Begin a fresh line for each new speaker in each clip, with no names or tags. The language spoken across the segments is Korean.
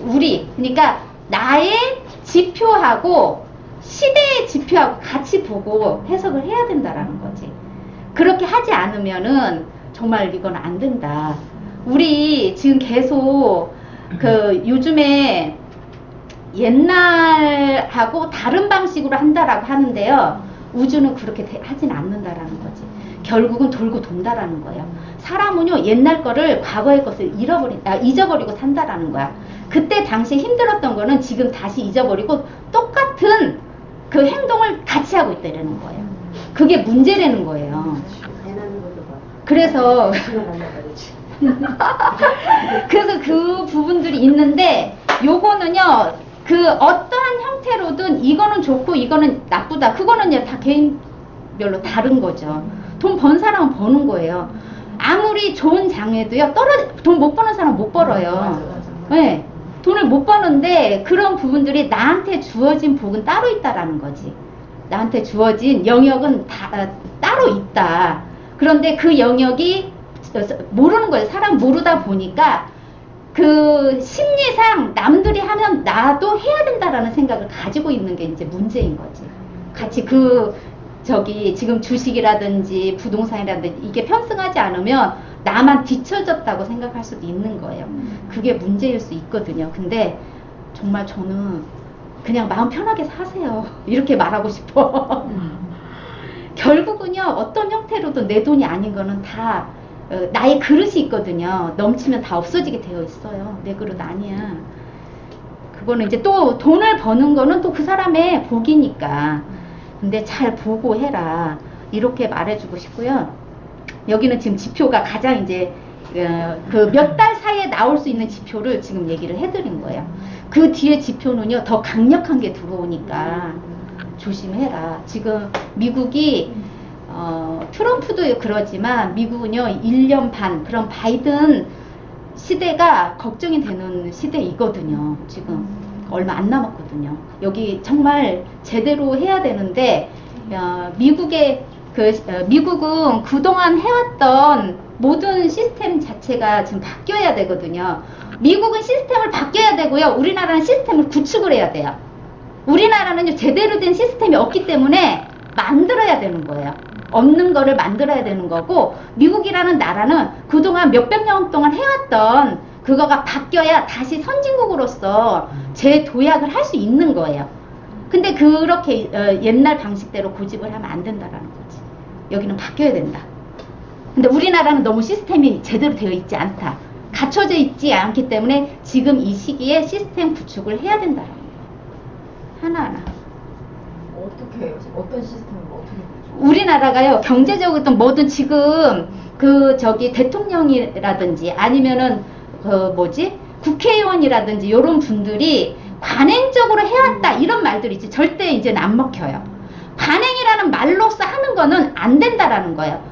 그러니까 나의 지표하고 시대의 지표하고 같이 보고 해석을 해야 된다라는 거지. 그렇게 하지 않으면은 정말 이건 안 된다. 우리 지금 계속 그 요즘에 옛날하고 다른 방식으로 한다라고 하는데요. 우주는 그렇게 하진 않는다라는 거지. 결국은 돌고 돈다라는 거예요. 사람은요, 옛날 거를, 과거의 것을 잊어버리고 산다라는 거야. 그때 당시에 힘들었던 거는 지금 다시 잊어버리고 똑같은 그 행동을 같이 하고 있다라는 거예요. 그게 문제라는 거예요. 그래서 그래서 그 부분들이 있는데, 요거는요, 그 어떠한 형태로든 이거는 좋고 이거는 나쁘다, 그거는 다 개인별로 다른 거죠. 돈 번 사람은 버는 거예요. 아무리 좋은 장애도요, 돈 못 버는 사람은 못 벌어요. 네, 돈을 못 버는데 그런 부분들이 나한테 주어진 복은 따로 있다라는 거지. 나한테 주어진 영역은 따로 있다. 그런데 그 영역이 모르는 거예요. 사람 모르다 보니까 그 심리상 남들이 하면 나도 해야 된다라는 생각을 가지고 있는 게 이제 문제인 거지. 같이 지금 주식이라든지 부동산이라든지 이게 편승하지 않으면 나만 뒤처졌다고 생각할 수도 있는 거예요. 그게 문제일 수 있거든요. 근데 정말 저는 그냥 마음 편하게 사세요. 이렇게 말하고 싶어. 결국은요, 어떤 형태로도 내 돈이 아닌 거는 다 나의 그릇이 있거든요. 넘치면 다 없어지게 되어 있어요. 내 그릇 아니야. 그거는 이제 또 돈을 버는 거는 또 그 사람의 복이니까. 근데 잘 보고 해라. 이렇게 말해주고 싶고요. 여기는 지금 지표가 가장 이제 그 몇 달 사이에 나올 수 있는 지표를 지금 얘기를 해드린 거예요. 그 뒤에 지표는요, 더 강력한 게 들어오니까 조심해라. 지금 미국이 트럼프도 그러지만 미국은요, 1년 반 그런 바이든 시대가 걱정이 되는 시대이거든요. 지금 얼마 안 남았거든요. 여기 정말 제대로 해야 되는데 미국은 그동안 해왔던 모든 시스템 자체가 지금 바뀌어야 되거든요. 미국은 시스템을 바뀌어야 되고요. 우리나라는 시스템을 구축을 해야 돼요. 우리나라는 제대로 된 시스템이 없기 때문에 만들어야 되는 거예요. 없는 거를 만들어야 되는 거고, 미국이라는 나라는 그동안 몇백 년 동안 해왔던 그거가 바뀌어야 다시 선진국으로서 재도약을 할 수 있는 거예요. 근데 그렇게 옛날 방식대로 고집을 하면 안 된다라는 거지. 여기는 바뀌어야 된다. 근데 우리나라는 너무 시스템이 제대로 되어 있지 않다. 갖춰져 있지 않기 때문에 지금 이 시기에 시스템 구축을 해야 된다라는 거예요. 하나하나.
어떻게 해요? 어떤 시스템을 어떻게 해요?
우리나라가요, 경제적으로 뭐든 지금 대통령이라든지 아니면은 국회의원이라든지 이런 분들이 관행적으로 해왔다 이런 말들이 있지. 절대 이제는 안 먹혀요. 관행이라는 말로써 하는 거는 안 된다라는 거예요.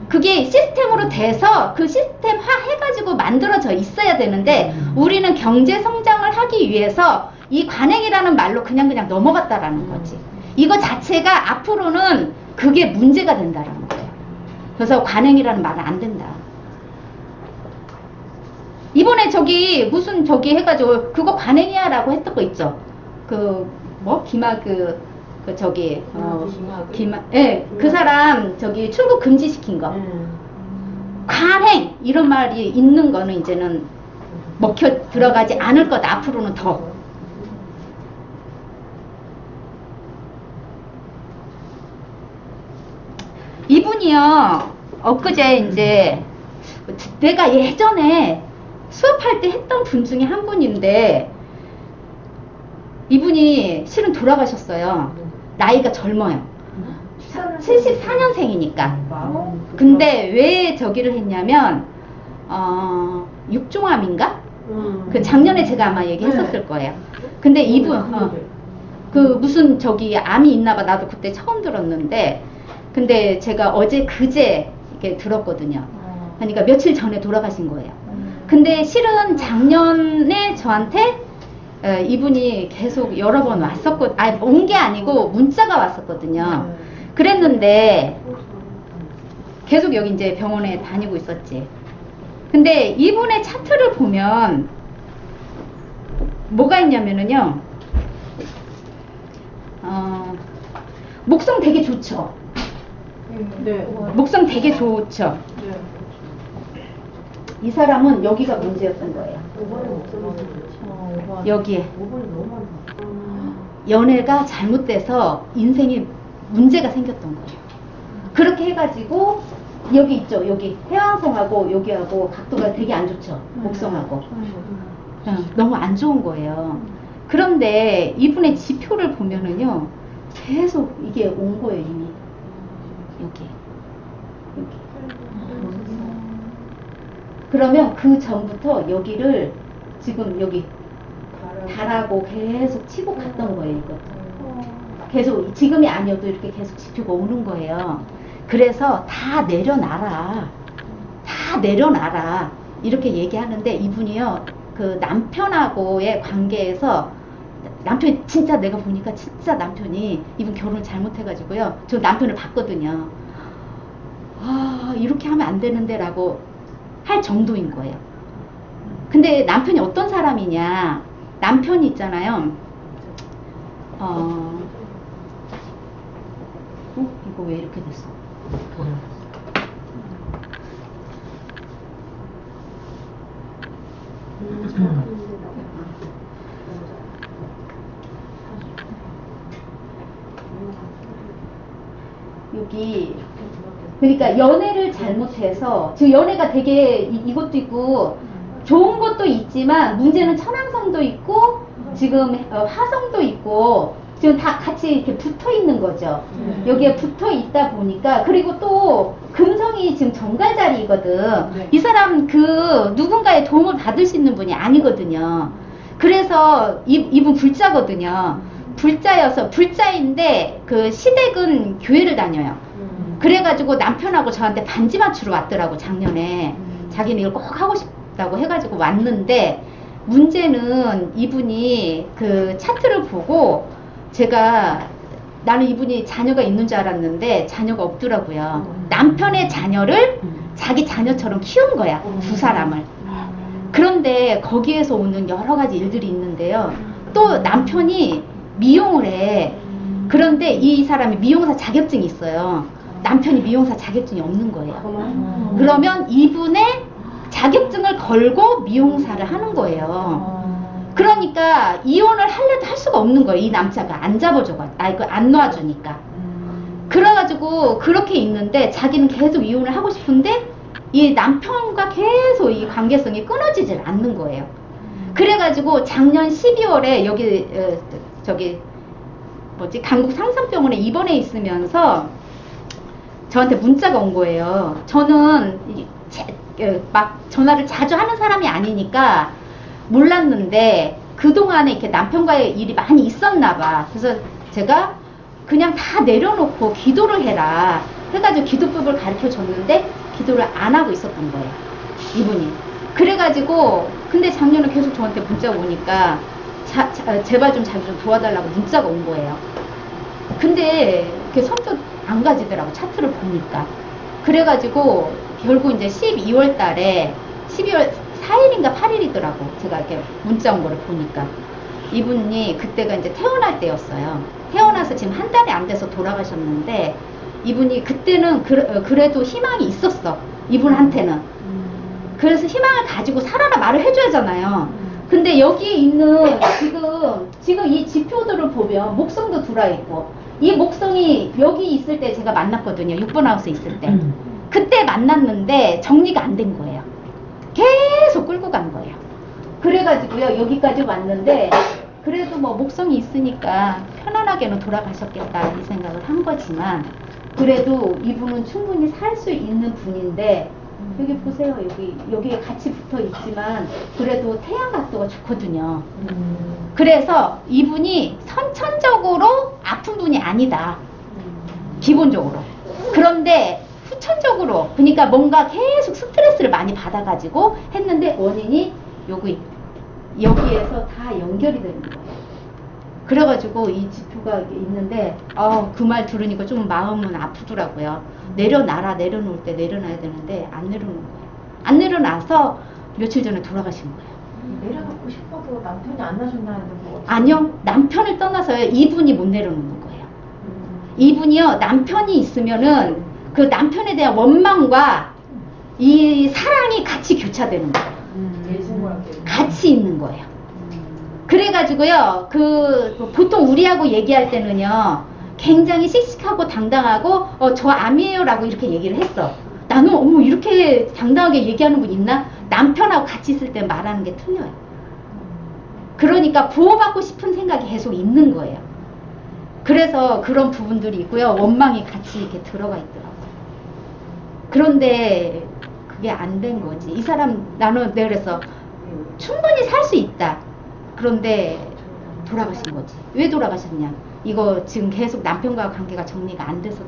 그게 시스템으로 돼서 그 시스템화 해가지고 만들어져 있어야 되는데, 우리는 경제 성장을 하기 위해서 이 관행이라는 말로 그냥 넘어갔다라는 거지. 이거 자체가 앞으로는 그게 문제가 된다라는 거예요. 그래서 관행이라는 말은 안 된다. 이번에 무슨 해가지고 그거 관행이야 라고 했던 거 있죠. 그 사람 출국 금지시킨 거. 관행 이런 말이 있는 거는 이제는 먹혀 들어가지 않을 것. 앞으로는 더. 이분이요, 엊그제 이제 내가 예전에 수업할 때 했던 분 중에 한 분인데, 이분이 실은 돌아가셨어요. 나이가 젊어요. 74년생이니까. 근데 왜 저기를 했냐면 육종암인가? 그 작년에 제가 아마 얘기했었을 거예요. 근데 이분 무슨 암이 있나봐. 나도 그때 처음 들었는데, 근데 제가 그제 이렇게 들었거든요. 그러니까 며칠 전에 돌아가신 거예요. 근데 실은 작년에 저한테 이분이 계속 여러 번 온 게 아니고 문자가 왔었거든요. 그랬는데 계속 여기 이제 병원에 다니고 있었지. 근데 이분의 차트를 보면 뭐가 있냐면은요, 목성 되게 좋죠.
네.
목성 되게 좋죠.
네.
이 사람은 여기가 문제였던 거예요. 여기에 연애가 잘못돼서 인생에 문제가 생겼던 거예요. 그렇게 해가지고 여기 있죠. 여기 해왕성하고 여기하고 각도가 되게 안 좋죠. 목성하고 너무 안 좋은 거예요. 그런데 이분의 지표를 보면은요, 계속 이게 온 거예요. 이미 여기. 그러면 그 전부터 여기를 지금 여기 달하고 계속 치고 갔던 거예요. 이것도 계속 지금이 아니어도 이렇게 계속 지표가 오는 거예요. 그래서 다 내려놔라, 다 내려놔라 이렇게 얘기하는데, 이분이요, 그 남편하고의 관계에서 남편이 진짜, 내가 보니까 진짜 남편이 이분 결혼을 잘못해가지고요, 저 남편을 봤거든요. 아, 이렇게 하면 안 되는데 라고 할 정도인 거예요. 근데 남편이 어떤 사람이냐, 남편이 있잖아요, 이거 왜 이렇게 됐어? 여기, 그러니까 연애를 잘못해서, 지금 연애가 되게 이것도 있고 좋은 것도 있지만 문제는 천왕성도 있고 지금 화성도 있고 지금 다 같이 이렇게 붙어 있는 거죠. 여기에 붙어 있다 보니까, 그리고 또 금성이 지금 정갈자리거든. 이 사람 그 누군가의 도움을 받을 수 있는 분이 아니거든요. 그래서 이분 불자거든요. 불자여서, 불자인데 그 시댁은 교회를 다녀요. 그래가지고 남편하고 저한테 반지 맞추러 왔더라고, 작년에. 자기는 이걸 꼭 하고 싶다고 해가지고 왔는데, 문제는 이분이 그 차트를 보고, 제가, 나는 이분이 자녀가 있는 줄 알았는데 자녀가 없더라고요. 남편의 자녀를 자기 자녀처럼 키운 거야, 두 사람을. 그런데 거기에서 오는 여러 가지 일들이 있는데요, 또 남편이 미용을 해. 그런데 이 사람이 미용사 자격증이 있어요. 남편이 미용사 자격증이 없는 거예요. 그러면 이분의 자격증을 걸고 미용사를 하는 거예요. 그러니까 이혼을 하려도 할 수가 없는 거예요. 이 남자가 안 잡아줘, 안 놔주니까. 그래가지고 그렇게 있는데 자기는 계속 이혼을 하고 싶은데 이 남편과 계속 이 관계성이 끊어지질 않는 거예요. 그래가지고 작년 12월에 여기 저기 뭐지, 강북 상산병원에 입원해 있으면서 저한테 문자가 온 거예요. 저는 막 전화를 자주 하는 사람이 아니니까 몰랐는데 그동안에 이렇게 남편과의 일이 많이 있었나 봐. 그래서 제가 그냥 다 내려놓고 기도를 해라 해가지고 기도법을 가르쳐 줬는데 기도를 안 하고 있었던 거예요, 이분이. 그래가지고 근데 작년에 계속 저한테 문자가 오니까 제발 좀 자기 좀 도와달라고 문자가 온 거예요. 근데 이렇게 손도 안 가지더라고, 차트를 보니까. 그래가지고 결국 이제 12월 달에 12월 4일인가 8일이더라고. 제가 이렇게 문자 온 거를 보니까 이분이 그때가 이제 태어날 때였어요. 태어나서 지금 한 달이 안 돼서 돌아가셨는데, 이분이 그때는 그래도 희망이 있었어, 이분한테는. 그래서 희망을 가지고 살아라 말을 해줘야잖아요. 근데 여기에 있는 지금 이 지표들을 보면 목성도 들어있고, 이 목성이 여기 있을 때 제가 만났거든요. 6번 하우스 있을 때. 그때 만났는데 정리가 안 된 거예요. 계속 끌고 간 거예요. 그래가지고요, 여기까지 왔는데 그래도 뭐 목성이 있으니까 편안하게는 돌아가셨겠다 이 생각을 한 거지만, 그래도 이분은 충분히 살 수 있는 분인데, 여기 보세요. 여기에 같이 붙어 있지만 그래도 태양 각도가 좋거든요. 그래서 이분이 선천적으로 아픈 분이 아니다, 기본적으로. 그런데 후천적으로, 그러니까 뭔가 계속 스트레스를 많이 받아가지고 했는데 원인이 여기에서 다 연결이 되는 거예요. 그래가지고 이 지표가 있는데 그 말 들으니까 좀 마음은 아프더라고요. 내려놓을 때 내려놔야 되는데 안 내려놓은 거예요. 안 내려놔서 며칠 전에 돌아가신 거예요.
내려놓고 싶어도 남편이 안 나준다는데 뭐 어떻게?
아니요. 남편을 떠나서요. 이분이 못 내려놓는 거예요. 이분이요. 남편이 있으면은 그 남편에 대한 원망과 이 사랑이 같이 교차되는 거예요. 같이 있는 거예요. 그래가지고요. 그 보통 우리하고 얘기할 때는요. 굉장히 씩씩하고 당당하고 저 암이에요 라고 이렇게 얘기를 했어. 나는 어머 이렇게 당당하게 얘기하는 분 있나? 남편하고 같이 있을 때 말하는 게 틀려요. 그러니까 보호받고 싶은 생각이 계속 있는 거예요. 그래서 그런 부분들이 있고요. 원망이 같이 이렇게 들어가 있더라고요. 그런데 그게 안 된 거지. 이 사람 나는 내가 그래서 충분히 살 수 있다. 그런데 돌아가신 거지. 왜 돌아가셨냐? 이거 지금 계속 남편과 관계가 정리가 안 돼서.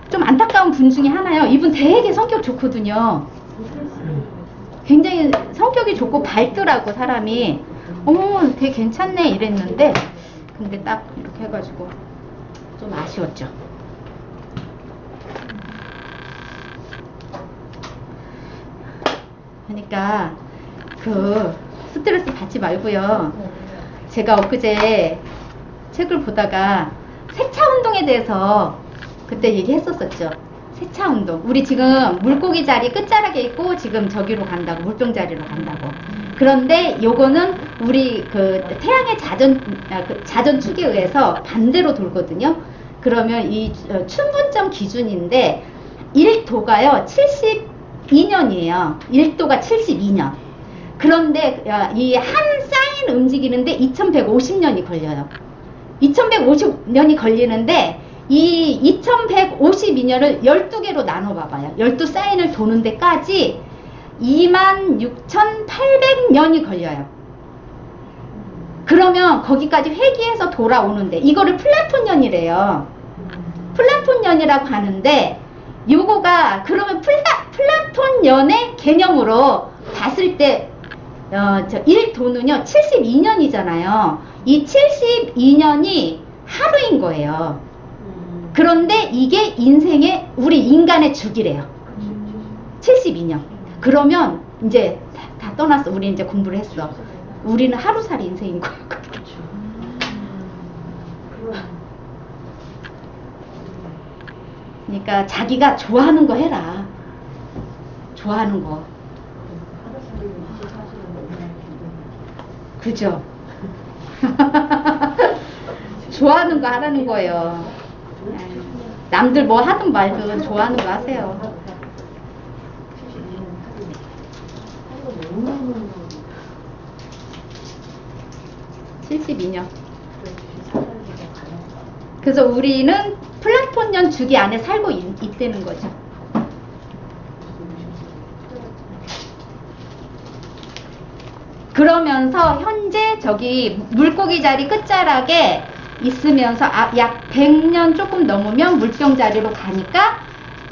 좀 안타까운 분 중에 하나요. 이분 되게 성격 좋거든요. 굉장히 성격이 좋고 밝더라고 사람이. 어머 되게 괜찮네 이랬는데 근데 딱 이렇게 해가지고 좀 아쉬웠죠. 그러니까 그 스트레스 받지 말고요. 제가 엊그제 책을 보다가 세차 운동에 대해서 그때 얘기했었었죠. 세차 운동. 우리 지금 물고기 자리 끝자락에 있고 지금 저기로 간다고, 물병 자리로 간다고. 그런데 요거는 우리 그 태양의 자전축에 의해서 반대로 돌거든요. 그러면 이 춘분점 기준인데 1도가요 72년이에요. 1도가 72년. 그런데 이 한 사인 움직이는데 2150년이 걸려요. 2150년이 걸리는데 이 2152년을 12개로 나눠 봐봐요. 12사인을 도는 데까지 26,800년이 걸려요. 그러면 거기까지 회귀해서 돌아오는데 이거를 플라톤년이래요. 플라톤년이라고 하는데 요거가 그러면 플라톤년의 개념으로 봤을 때 1도는요 72년이잖아요. 이 72년이 하루인 거예요. 그런데 이게 인생의 우리 인간의 주기래요. 72년. 그러면 이제 다 떠났어. 우리 이제 공부를 했어. 우리는 하루살이 인생인 거예요. 그러니까 자기가 좋아하는 거 해라. 좋아하는 거. 그죠? 좋아하는 거 하라는 거예요. 남들 뭐 하든 말든 좋아하는 거 하세요. 72년. 그래서 우리는 플라톤년 주기 안에 살고 있다는 거죠. 그러면서 현재 저기 물고기 자리 끝자락에 있으면서 약 100년 조금 넘으면 물병 자리로 가니까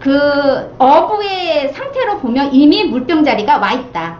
그 어부의 상태로 보면 이미 물병 자리가 와 있다.